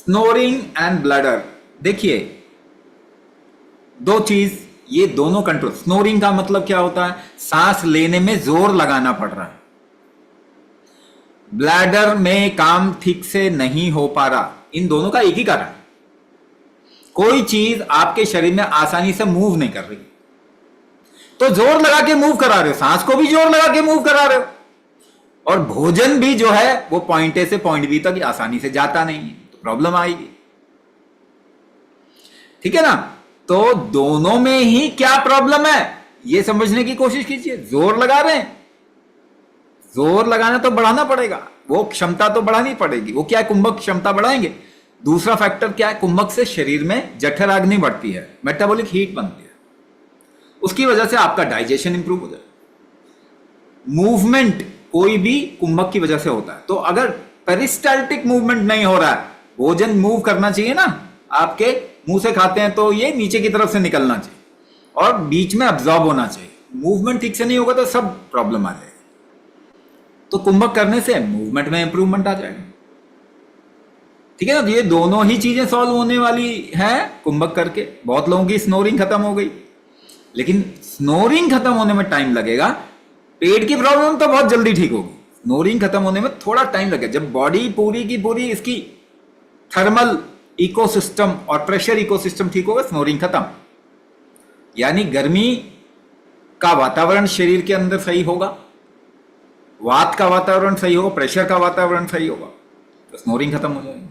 Snoring and bladder, देखिए दो चीज, ये दोनों कंट्रोल। स्नोरिंग का मतलब क्या होता है, सांस लेने में जोर लगाना पड़ रहा है। ब्लैडर में काम ठीक से नहीं हो पा रहा, इन दोनों का एक ही कारण, कोई चीज आपके शरीर में आसानी से मूव नहीं कर रही, तो जोर लगा के मूव करा रहे हो, सांस को भी जोर लगा के मूव करा रहे हो, और भोजन भी जो है वो पॉइंट ए से पॉइंट बी तक आसानी से जाता नहीं है, तो प्रॉब्लम आएगी। ठीक है ना, तो दोनों में ही क्या प्रॉब्लम है ये समझने की कोशिश कीजिए। जोर लगा रहे हैं, जोर लगाना तो बढ़ाना पड़ेगा, वो क्षमता तो बढ़ानी पड़ेगी। वो क्या है, कुंभक क्षमता बढ़ाएंगे। दूसरा फैक्टर क्या है, कुंभक से शरीर में जठराग्नि बढ़ती है, मेटाबॉलिक हीट बनती है, उसकी वजह से आपका डाइजेशन इंप्रूव हो जाए। मूवमेंट कोई भी कुंभक की वजह से होता है, तो अगर पेरिस्टाल्टिक मूवमेंट नहीं हो रहा है, भोजन मूव करना चाहिए ना, आपके मुंह से खाते हैं तो ये नीचे की तरफ से निकलना चाहिए और बीच में अब्जॉर्ब होना चाहिए। मूवमेंट ठीक से नहीं होगा तो सब प्रॉब्लम आ जाएगी। तो कुंभक करने से मूवमेंट में इंप्रूवमेंट आ जाएगा। ठीक है ना, तो ये दोनों ही चीजें सॉल्व होने वाली है कुंभक करके। बहुत लोगों की स्नोरिंग खत्म हो गई, लेकिन स्नोरिंग खत्म होने में टाइम लगेगा। पेट की प्रॉब्लम तो बहुत जल्दी ठीक होगी, स्नोरिंग खत्म होने में थोड़ा टाइम लगेगा। जब बॉडी पूरी की पूरी इसकी थर्मल इकोसिस्टम और प्रेशर इकोसिस्टम ठीक होगा, स्नोरिंग खत्म। यानी गर्मी का वातावरण शरीर के अंदर सही होगा, वात का वातावरण सही होगा, प्रेशर का वातावरण सही होगा, तो स्नोरिंग खत्म हो जाएगी।